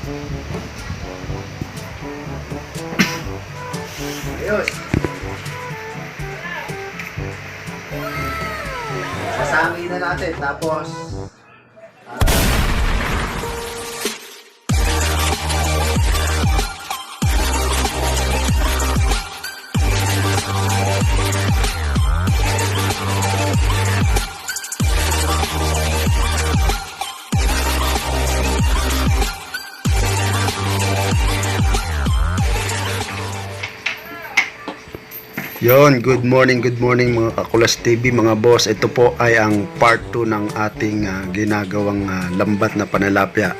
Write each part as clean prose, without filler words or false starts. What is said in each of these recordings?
Ayos. Sasami na natin. Tapos, Yon, good morning mga Kakulas TV mga boss. Ito po ay ang part 2 ng ating ginagawang lambat na panalapya.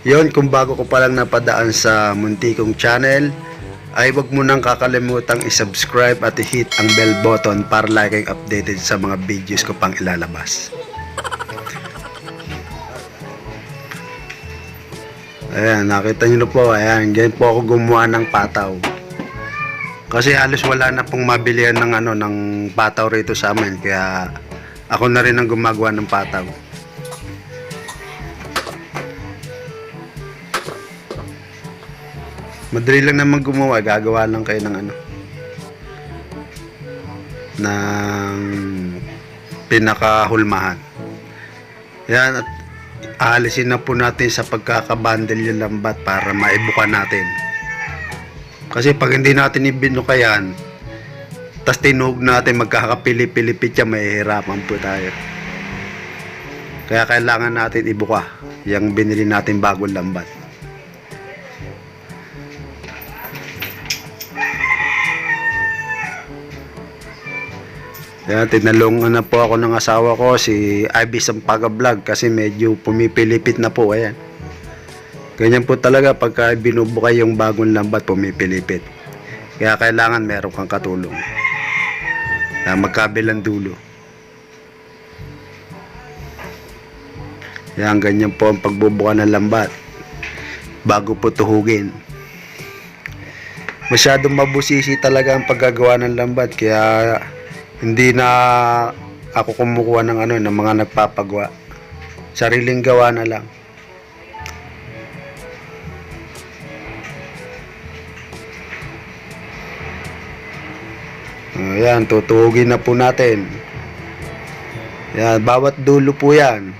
Yon, kung bago ko pa lang napadaan sa munti kong channel, ay wag mo nang kakalimutang i-subscribe at i-hit ang bell button para laging updated sa mga videos ko pang ilalabas. Ayan, nakita nyo na po, ayan, ganyan po ako gumawa ng pataw. Kasi halos wala na pong mabilihan ng ng pataw rito sa amin, kaya ako na rin ang gumagawa ng pataw. Madali lang naman gumawa, gagawa lang kayo ng ng pinakahulmahan. Yan, at aalisin na po natin sa pagkakabandel yung lambat para maibuka natin. Kasi pag hindi natin ibinukayan, tas tinuhog natin, magkakapilipilipit siya, mahihirapan po tayo. Kaya kailangan natin ibuka yung binili natin bagong lambat. Kaya tinalungan na po ako ng asawa ko, si Ivy Sampaga Vlog, kasi medyo pumipilipit na po. Ayan. Ganyan po talaga pagka binubukay yung bagong lambat, pumipilipit. Kaya kailangan meron kang katulong. Kaya magkabilang dulo. Yan, ganyan po ang pagbubuka ng lambat bago po tuhugin. Masyadong mabusisi talaga ang paggagawa ng lambat, kaya hindi na ako kumukuha ng ng mga nagpapagawa. Sariling gawa na lang. Ayan, tutuhugin na po natin. Ayan, bawat dulo po yan.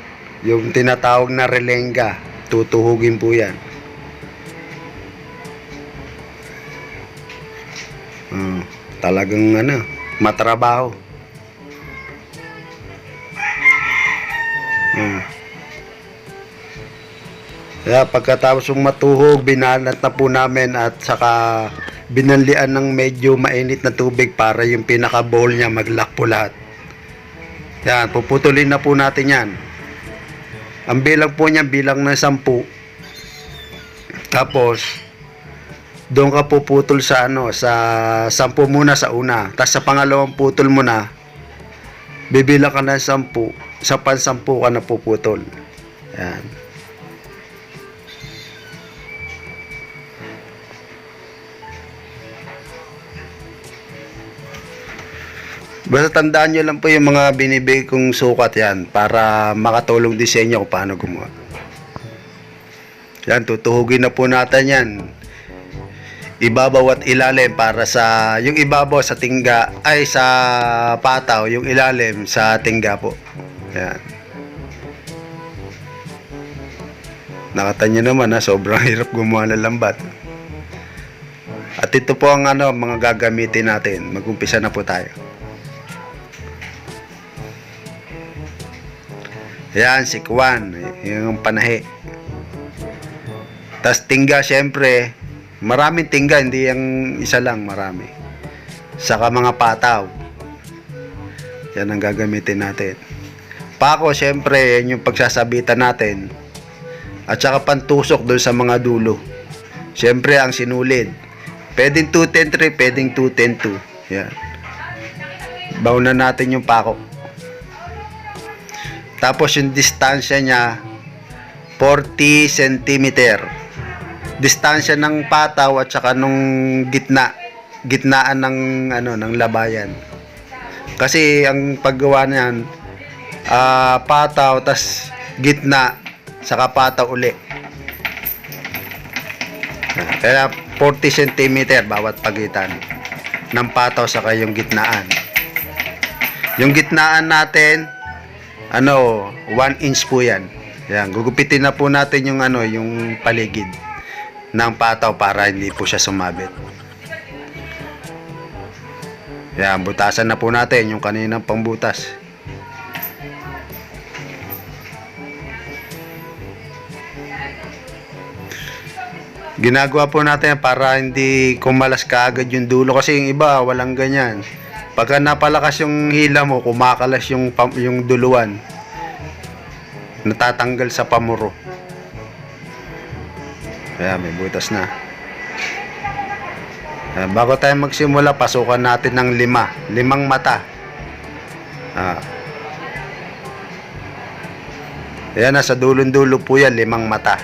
Yung tinatawag na relenga, tutuhugin po yan. Talagang matrabaho. Kaya pagkatapos ng matuhog, binalat na po namin at saka binanlian ng medyo mainit na tubig para yung pinaka-bowl niya mag-lock po lahat. Yan, puputulin na po natin yan. Ang bilang po niya, bilang ng 10. Tapos, doon ka puputol sa sa 10 muna sa una. Tapos sa pangalawang putol mo na, bibilang ka ng 10. Sa pan-10 ka na puputol. Yan. Basta tandaan nyo lang po yung mga binibigay kong sukat yan para makatulong din sa inyo kung paano gumawa. Yan, tutuhugin na po natin yan. Ibabaw at ilalim para sa, yung ibabaw sa tingga, ay sa pataw, yung ilalim sa tingga po. Yan. Nakita nyo naman sobrang hirap gumawa ng lambat. At ito po ang mga gagamitin natin. Mag-umpisa na po tayo. Yan, sikwan, yung panahe. Tas tingga, syempre, maraming tingga, hindi yung isa lang, marami. Saka mga pataw. Yan ang gagamitin natin. Pako, syempre, yan yung pagsasabitan natin. At saka pantusok doon sa mga dulo. Syempre, ang sinulid. Pwedeng 210-3, pwedeng 210-2. Yan. Baunan natin yung pako. Tapos yung distansya niya 40 cm. Distansya ng pataw at saka nung gitnaan ng ng labayan. Kasi ang paggawa niyan pataw tas gitna saka pataw uli. Kaya 40 cm bawat pagitan ng pataw saka yung gitnaan. Yung gitnaan natin, 1 inch po yan. Yan, gugupitin na po natin yung yung paligid ng pataw para hindi po siya sumabit. Yan, butasan na po natin yung kaninang pangbutas. Ginagawa po natin para hindi kumalas kaagad yung dulo kasi yung iba walang ganyan. Pagka napalakas yung hila mo, kumakalas yung duluan. Natatanggal sa pamuro. Kaya may butas na. Bago tayo magsimula, pasukan natin ng 5 mata. Ayan, nasa dulon-dulo po yan, 5 mata.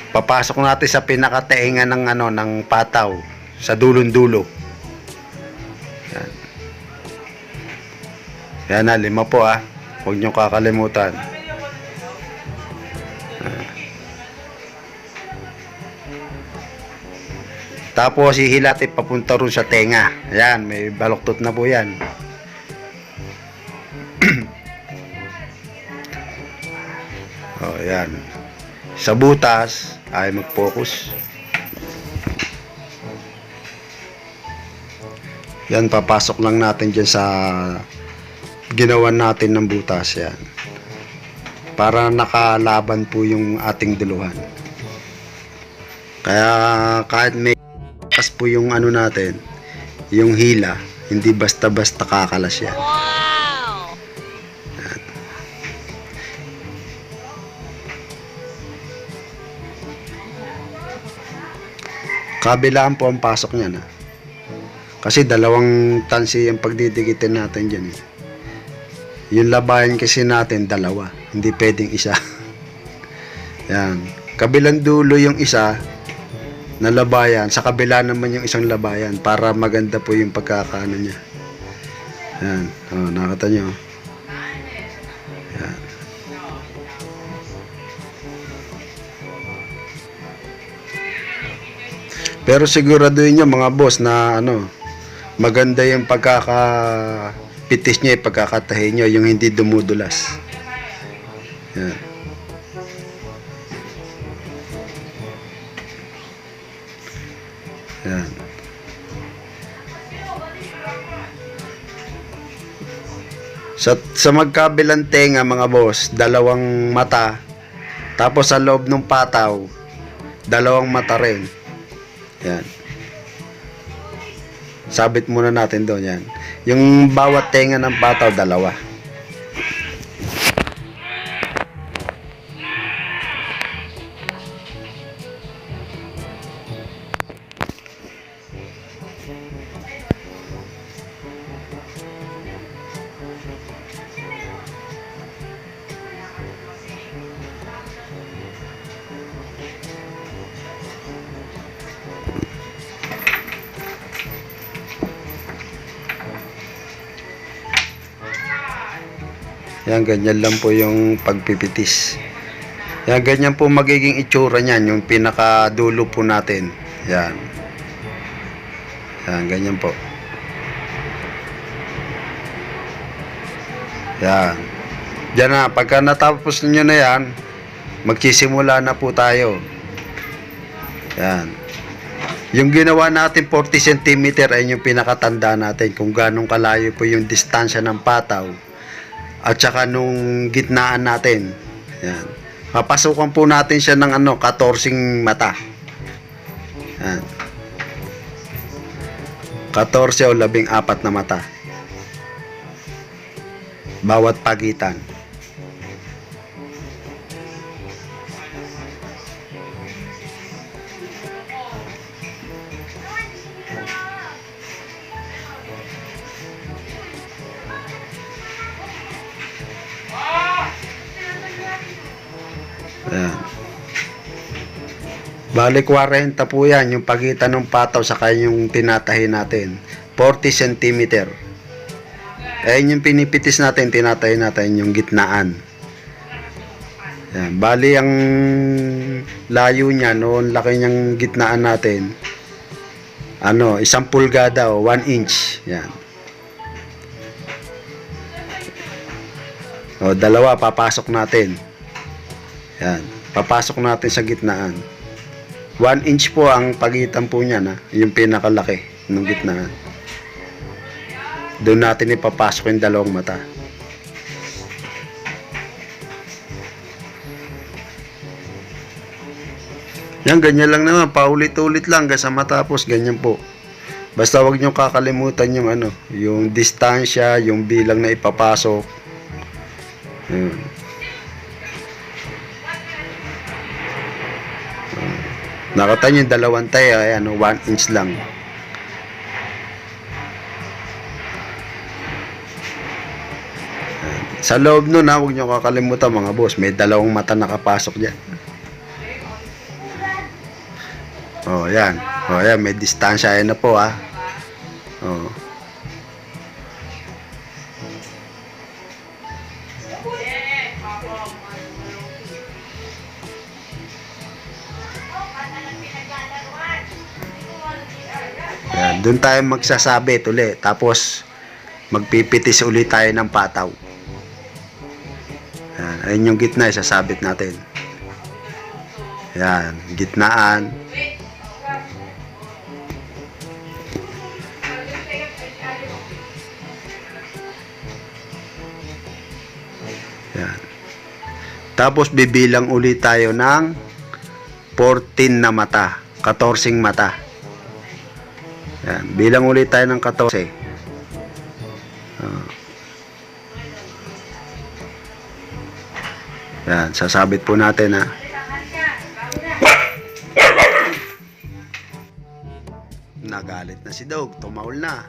Papasok natin sa pinakataingan ng ng pataw sa dulon-dulo. Yan. Yan na, 5 po Huwag nyo kakalimutan. Tapos hihilatin papunta ron sa tenga. Ayan, may baluktot na po yan. Ayan. Sa butas ay mag-focus. Yan, papasok lang natin dyan sa ginawan natin ng butas. Yan. Para nakalaban po yung ating duluhan. Kaya kahit may kas po yung natin, yung hila, hindi basta-basta kakalas yan. Yan. Kabilaan po ang pasok niyan kasi 2 tansi yung pagdidikitin natin dyan Yung labayan kasi natin 2, hindi pwedeng 1. Yan, kabilang dulo yung isa na labayan, sa kabila naman yung isang labayan para maganda po yung pagkakaano niya. Yan, nakita nyo. Yan. Pero siguraduhin nyo mga boss na maganda yung pagkakapitis nyo, pagkakatahi nyo, yung hindi dumudulas. Yan. Yan. Sa magkabilang tenga mga boss, 2 mata. Tapos sa loob ng pataw, 2 mata rin. Yan. Sabit muna natin doon yan. Yung bawat tenga ng pataw, 2. Yan, ganyan lang po yung pagpipitis. Yan, ganyan po magiging itsura niyan, yung pinakadulo po natin. Yan. Yan, ganyan po. Yan. Diyan na, pagka natapos niyo na yan, magsisimula na po tayo. Yan. Yung ginawa natin 40 cm ay yung pinakatanda natin kung ganong kalayo po yung distansya ng pataw at saka nung gitnaan natin. Yan. Papasukan po natin siya ng 14 mata. Yan. 14 o 14 na mata. Bawat pagitan. Ayan. Bali 40 po yan yung pagitan ng pataw saka yung tinatahi natin, 40 cm. Ayan yung pinipitis natin, tinatahi natin yung gitnaan. Yan. Bali, ang layo niya noon, laki niyang gitnaan natin. 1 pulgada o 1 inch. Yan. O, dalawa, papasok natin. Yan. Papasok natin sa gitnaan. 1 inch po ang pagitan po niya na. Yung pinakalaki ng gitnaan. Doon natin ipapasok yung dalawang mata. Yan, ganyan lang naman. Paulit-ulit lang hanggang sa matapos. Ganyan po. Basta wag nyo kakalimutan yung yung distansya, yung bilang na ipapasok. Ayan. Nakita nyo yung dalawang tayo, 1 inch lang. Ayan. Sa loob nun, huwag nyo kakalimutan mga boss, may dalawang mata nakapasok dyan. Yan. Yan, may distansya. Ayan na po, Yan, doon tayo magsasabit ulit. Tapos, magpipitis ulit tayo ng pataw. Yan, ayun yung gitna, isasabit natin. Yan, gitnaan. Yan. Tapos bibilang ulit tayo ng 14 na mata, 14 mata. Yan, bilang ulit tayo ng 14. Yan, sasabit po natin Nagalit na si Dog, tumaol na.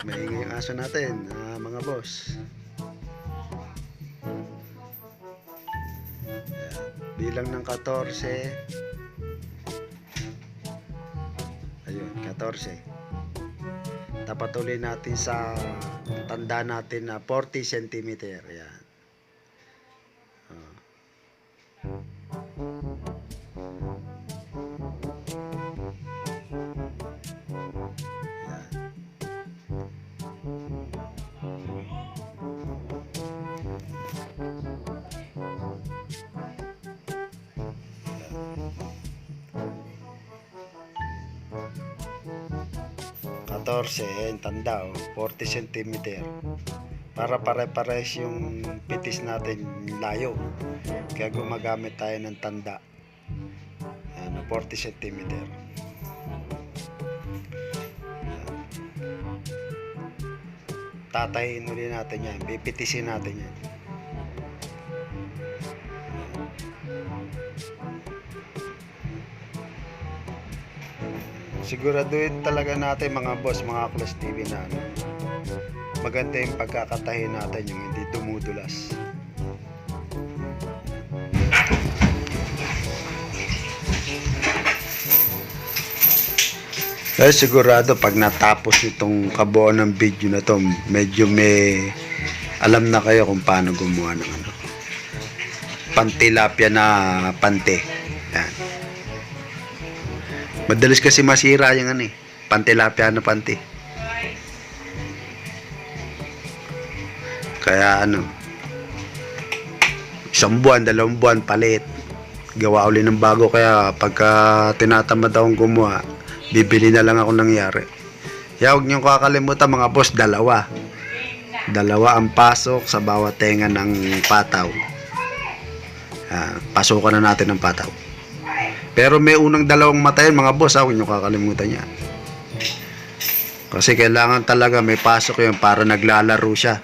Maingay yung aso natin, mga boss. Bilang ng 14. Ayun, 14. Tapat ulit natin sa tanda natin na 40 cm. Ayan. Yung tanda 40 cm para pare-pares yung pitis natin layo, kaya gumagamit tayo ng tanda. 40 cm. Tatayin ulit natin yan, pipitisin natin yan. Siguraduhin talaga natin mga boss, mga Class TV na maganda yung pagkakatahin natin, yung hindi dumudulas. Kaya sigurado pag natapos itong kabuuan ng video na to, medyo may alam na kayo kung paano gumawa ng pantilapia na pante. Yan. Madalas kasi masira yung pantilapia na panti. Kaya 1 buwan, 2 buwan palit. Gawa uli ng bago, kaya pagka tinatamad akong gumawa, bibili na lang ako ng yari. Kaya huwag niyong kakalimutan mga boss, dalawa ang pasok sa bawat tenga ng pataw. Pasukan na natin ng pataw. Pero may unang 2 mata yan mga boss, huwag nyo kakalimutan yan. Kasi kailangan talaga may pasok yun para naglalaro siya.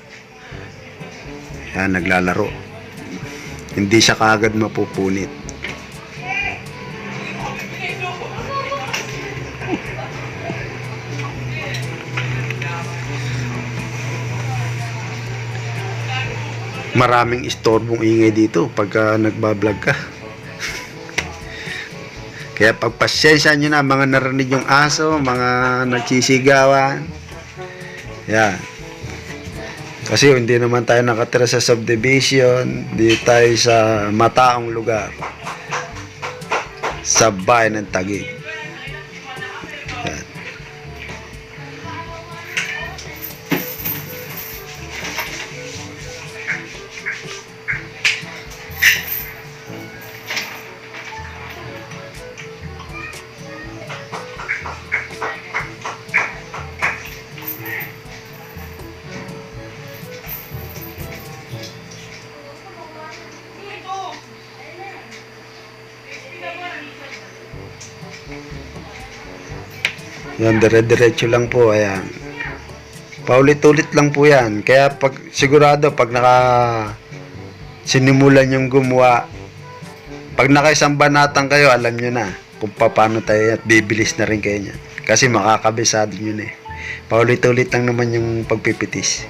Yan, naglalaro. Hindi siya kaagad mapupunit. Maraming istorbong ingay dito pagka nagbablog ka. Kaya pagpasyensya nyo na mga narinig yung aso, mga nagsisigawan. Yan. Kasi hindi naman tayo nakatira sa subdivision, di tayo sa mataong lugar. Sa bayan ng Taguig. Yan. Yan, dire-diretso lang po, ayan. Paulit-ulit lang po yan. Kaya pag sigurado pag sinimulan yung gumawa, pag nakaisang banatan kayo, alam nyo na kung paano tayo at bibilis na rin kayo niyan. Kasi makakabisado nyo na eh. Paulit-ulit lang naman yung pagpipitis.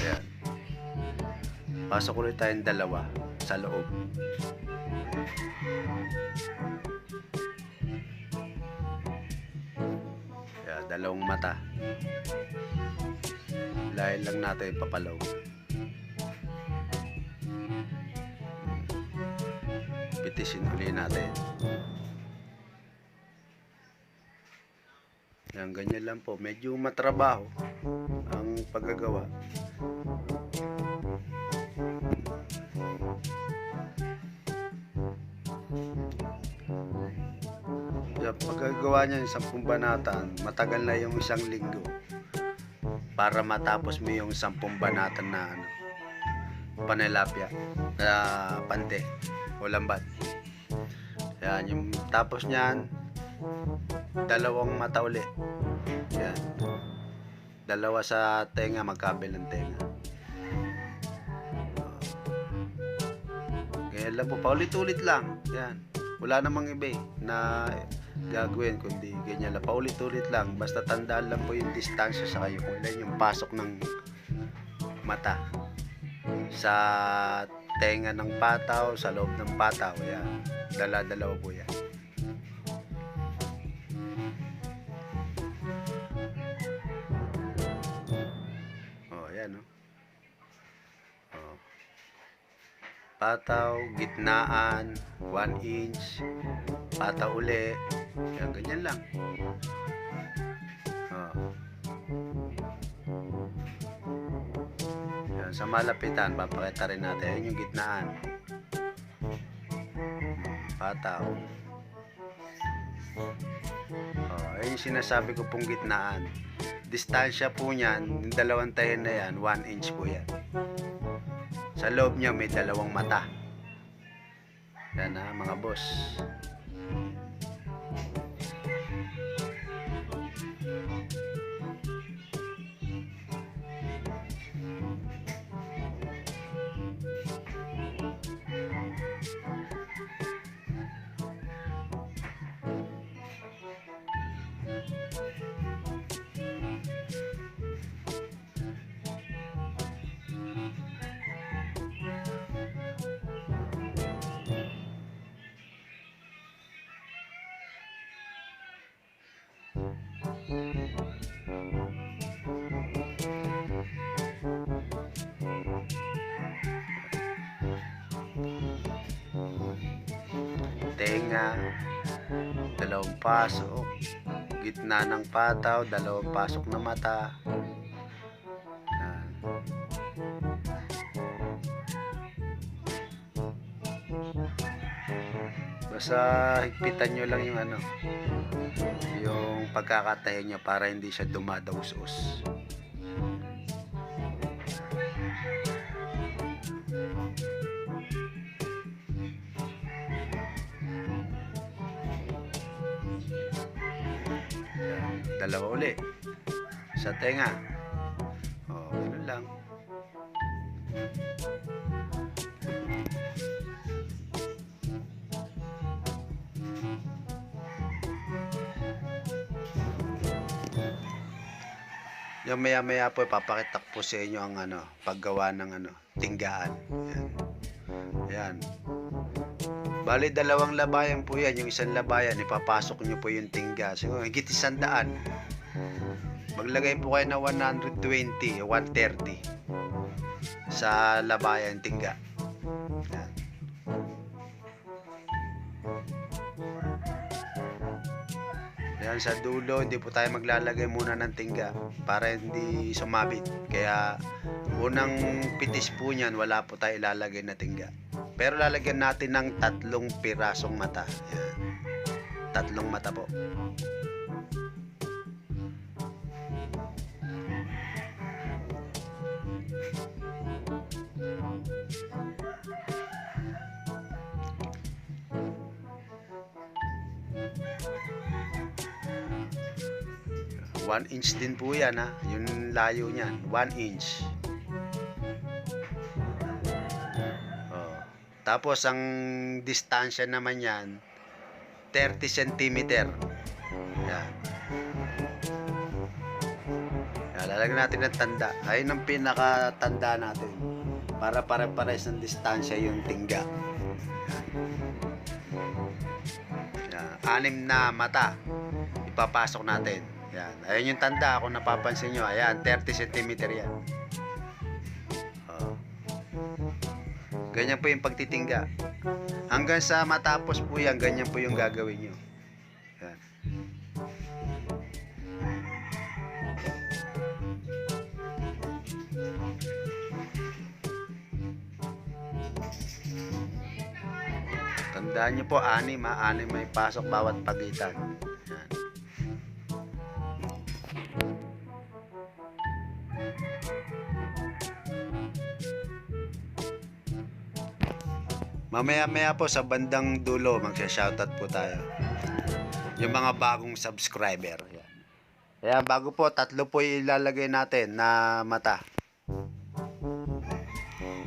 Ayan. Pasok ulit tayong dalawa sa loob. Ayan, dalawang mata. Lahin lang natin papalaw. Pitisin uli natin. Yan, ganyan lang po. Medyo matrabaho ang paggagawa. Yan, paggagawa niya yung 10 banatan, matagal na yung 1 linggo para matapos mo yung 10 banatan na panelapia na pante o lambat. Yan, yung tapos niyan, 2 mata uli. Yan. 2 sa tenga, magkabilang tenga. Ganyan lang po, paulit-ulit lang. Yan. Wala namang iba na gagawin kundi ganyan lang, paulit-ulit lang. Basta tandaan lang po yung distansya sa kayo, kung ilan yung pasok ng mata sa tenga ng pataw, sa loob ng pataw. Yan. Dala-dalawa po yan. Ayan, no? Oh. Pataw, gitnaan, 1 inch, pataw uli. Yan, ganyan lang. Oh. Yan, sa malapitan, papakita rin natin. Yan yung gitnaan. Pataw. Oh, ayun yung sinasabi ko pong gitnaan. Distansya po niyan, yung 2 tahin na yan, 1 inch po yan. Sa loob niya may 2 mata. Yan ha, mga boss. Tenga, 2 pasok, gitna ng pataw, 2 pasok na mata. Yan. Basta higpitan nyo lang yung yung pagkakatahin nyo para hindi siya dumadaus-us. Yan, 2 uli sa tenga. Ganun lang. Yung maya-maya po, ipapakita ko po sa inyo ang paggawa ng tinggaan. Yan. Yan. Bali, dalawang labayan po yan. Yung isang labayan, ipapasok nyo po yung tingga. So, higit 100. Maglagay po kayo na 120 o 130 sa labayan tingga. Yan. Yan sa dulo, hindi po tayo maglalagay muna ng tingga para hindi sumabit. Kaya unang pitis po niyan, wala po tayo ilalagay na tingga. Pero lalagyan natin ng 3 pirasong mata. Yan. 3 mata po. One inch din po yan ha. Yung layo niyan. 1 inch. Oh. Tapos ang distansya naman yan 30 cm. Yan. Yan. Lalagyan natin ng tanda. Ayun ang pinakatanda natin. Para pare-pares ng distansya yung tingga. Yan. 6 na mata. Ipapasok natin. Yan. Ayun yung tanda kung napapansin nyo. Ayan, 30 cm yan. Oh. Ganyan po yung pagtitingga. Hanggang sa matapos po yan, ganyan po yung gagawin nyo. Yan. Tandaan nyo po, 6 may pasok bawat pagitan. Yan. Mamaya-maya po sa bandang dulo, magsha-shoutout po tayo. Yung mga bagong subscriber. Yan. Kaya bago po, 3 po ilalagay natin na mata.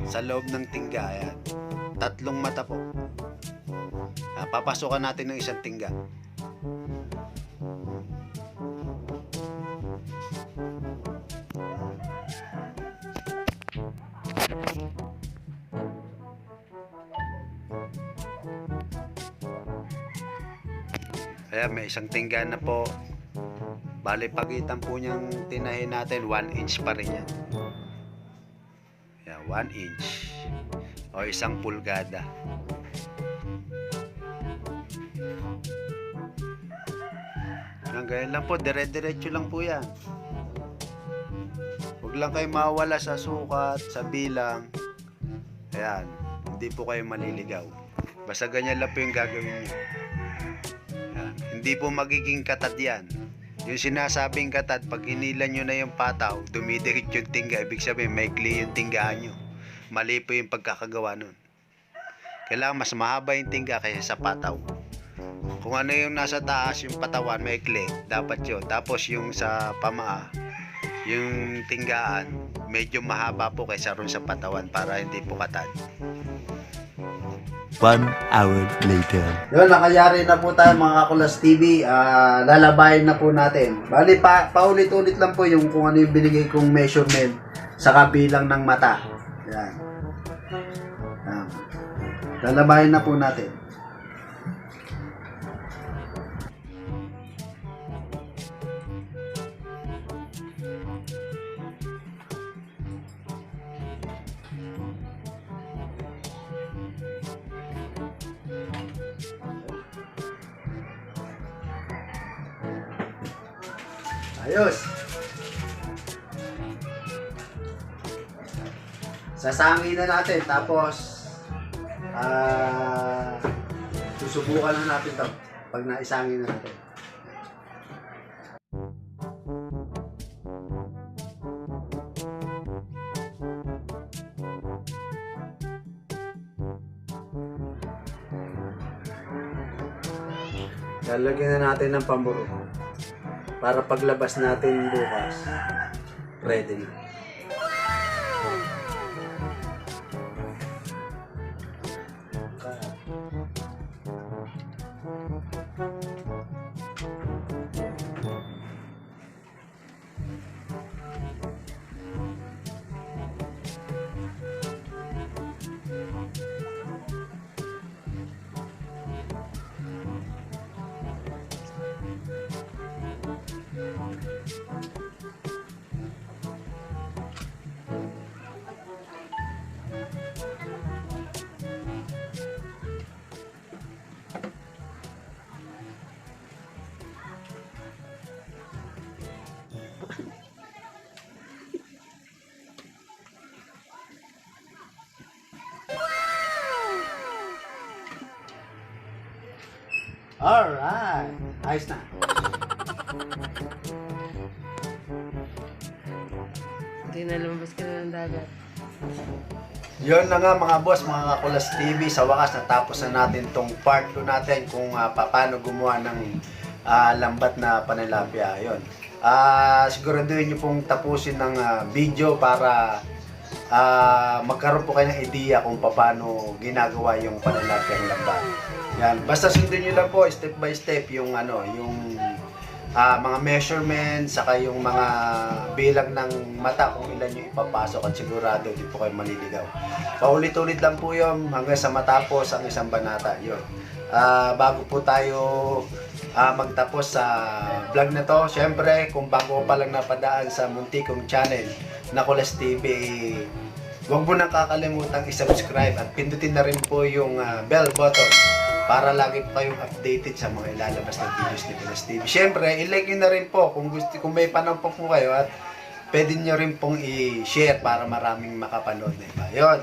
Sa loob ng tingga. Ayan. 3 mata po. Papasukan natin ng isang tingga. Ayan, may isang tingga na po. Bali, pagitan po niyang tinahin natin, 1 inch pa rin yan. Ayan, 1 inch. O 1 pulgada. Ayan, ganyan lang po, dire-diretso lang po yan. Huwag lang kayo mawala sa sukat, sa bilang. Ayan, hindi po kayo maliligaw. Basta ganyan lang po yung gagawin niyo. Hindi po magiging katad yan. Yung sinasabing katad, pag inilan nyo na yung pataw, dumidikit yung tingga, ibig sabihin maikli yung tinggaan nyo. Mali po yung pagkakagawa nun. Kailangan mas mahaba yung tingga kaysa sa pataw. Kung ano yung nasa taas, yung patawan, maikli, dapat yun. Tapos yung sa pamaa, yung tinggaan, medyo mahaba po kaysa ron sa patawan para hindi po katad. 1 hour later. Yun, nakayari na po tayo mga Kakulas TV. Lalabayin na po natin. Bali, paulit-ulit lang po yung kung ano yung binigay kong measurement sa kabilang ng mata. Yan. Yan. Lalabayin na po natin. Ayos. Sasangin na natin tapos susubukan na natin 'to pag naisangin na natin. Lalagyan na natin ng pamburo. Para paglabas natin bukas, ready na. Alright. Ayos na. Hindi na lumabas ka na ng dagat. Yun na nga mga boss, mga Kakulas TV, sa wakas natapos na natin tong part 2 natin kung paano gumawa ng lambat na panilapia. Yun. Siguraduhin nyo pong tapusin ng video para magkaroon po kayo ng idea kung paano ginagawa yung panilapia ng lambat. Yan. Basta sundin nyo lang po step by step yung mga measurements, saka yung mga bilang ng mata kung ilan yung ipapasok at sigurado di po kayo maliligaw. Paulit-ulit lang po yun hanggang sa matapos ang isang banata. Yun. Bago po tayo magtapos sa vlog na to, syempre kung bago pa lang napadaan sa muntikong channel na Kulas TV, huwag mo nang kakalimutan i-subscribe at pindutin na rin po yung bell button para lagi po kayong updated sa mga ilalabas na videos ni Kulas TV. Syempre, i-like nyo na rin po kung may panampok po kayo at pwede nyo rin pong i-share para maraming makapanood na iba. Yun.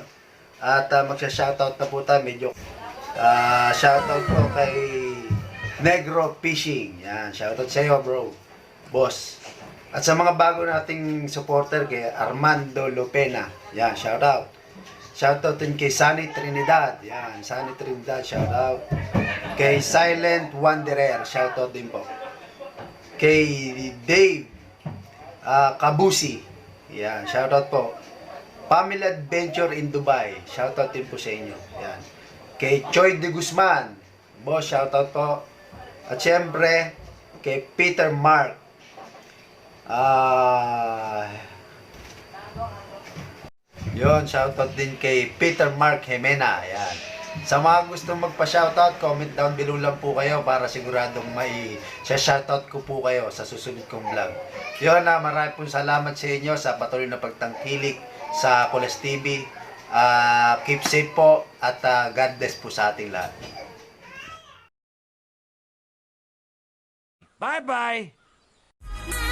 At magsha-shoutout na po tayo. Medyo shoutout po kay Negro Fishing. Yan, shoutout sa iyo bro. Boss. At sa mga bago nating supporter kay Armando Lopena. Yan, shoutout. Shoutout din kay Sunny Trinidad. Yan, Sunny Trinidad, shoutout. Kay Silent Wanderer, shoutout din po. Kay Dave Kabusi. Yan, shoutout po. Family Adventure in Dubai, shoutout din po sa inyo. Yan. Kay Choy de Guzman, boss, shoutout po. At syempre, kay Peter Mark. Yun, shoutout din kay Peter Mark Jimena. Ayan. Sa mga gustong magpa-shoutout, comment down below lang po kayo para siguradong may shoutout ko po kayo sa susunod kong vlog. Yun na, marami pong salamat sa inyo sa patuloy na pagtangkilik sa Kulas TV. Keep safe po at God bless po sa ating lahat. Bye-bye!